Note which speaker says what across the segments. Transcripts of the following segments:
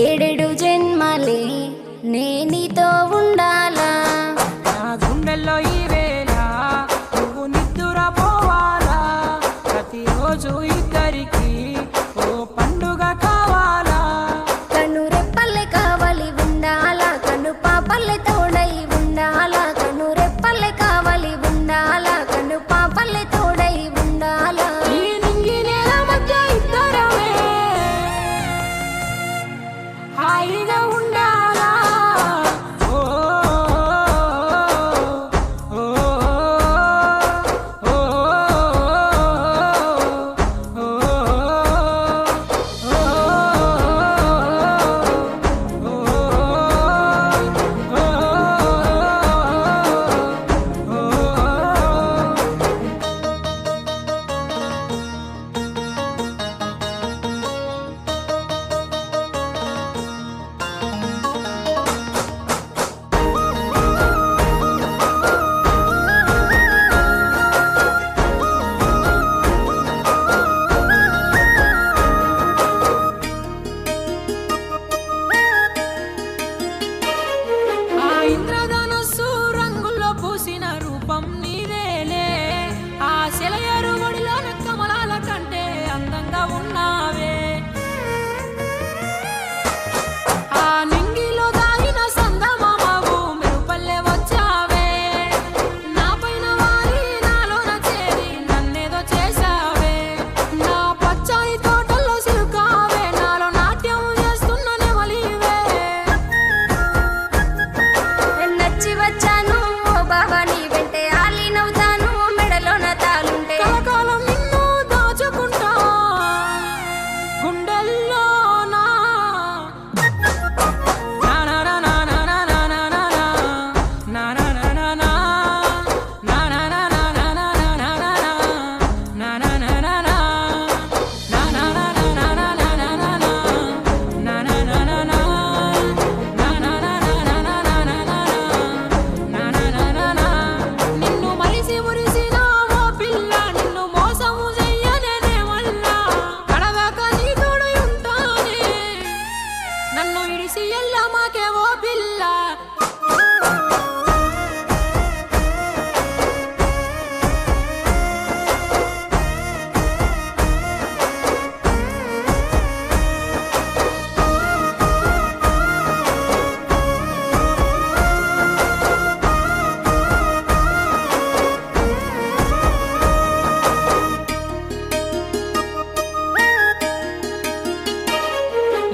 Speaker 1: ఏడేడు జన్మలే నేనితో ఉండాలా
Speaker 2: నా గుండెల్లో ఈ వేళ నువ్వు నిద్దురపోవాలా ప్రతిరోజు ఇద్దరికి ఓ పండుగ కావాలా
Speaker 1: కను రెప్పల్లే కావాలి ఉండాలా కను పాపల్లే తోడై ఉండాలా కను రెప్పల్లే కావాలి ఉండాలా కను పాపల్లే తోడై ఉండాలా
Speaker 2: ఈ నింగి నేల మధ్య ఇద్దరమే హాయిగా ఉండాలా ఓ ఓ ఓ ఆ ఇంద్రధనుస్సు రంగుల్లో పూసిన రూపం నీదేలే ఆ సెలయేరు ఒడిలోన కమలాల కంటే అందంగా ఉన్నావే ఆ నింగిలో దాగిన సందమామవు మెరుపల్లె వచ్చావే నా పైన వాలి నాలోన చేరి నన్నేదో చేసావే నా పచ్చని తోటల్లో సిలుకావే నాలో నాట్యం చేస్తున్న నెమలివే
Speaker 1: నచ్చి వచ్చాను ఓ బాబా నీ వెంటే ఆలినవుతాను మెడలోన తాలుంటే
Speaker 2: కలకాలం నిన్ను దాచుకుంటా గుండెల్లోనా నిన్ను మరిసి మురిసిన ఓ పిల్ల నిన్ను మోసము చెయ్యనే వల్ల కడదాకా నీ తోడు ఉంటానే నన్ను ఇడిసి ఎల్లమాకే ఓ పిల్ల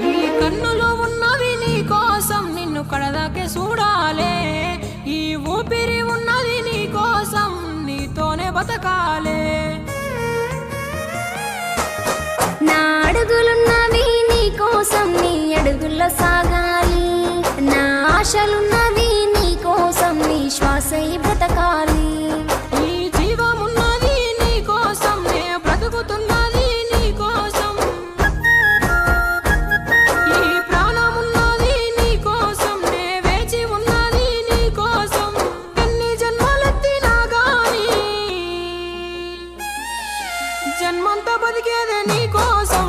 Speaker 2: ఈ కన్నులు ఉన్నవి నీ కోసం నిన్ను కడదాకే చూడాలే ఈ ఊపిరి ఉన్నది నీ కోసం నీతోనే బతకాలే
Speaker 1: నా అడుగులున్నవి నీ కోసం నీ అడుగుల్లో సాగాలి నా ఆశలున్నవి నీ కోసం నీ శ్వాసై బ్రతకాలి
Speaker 2: ఈ జీవం ఉన్నది నీ కోసం నే బ్రతుకుతున్నది నీ కోసం ఈ ప్రాణం ఉన్నది నీ కోసం నే వేచి ఉన్నది నీ కోసం ఎన్ని జన్మలెత్తినా గాని జన్మంతా బతికేదే నీ కోసం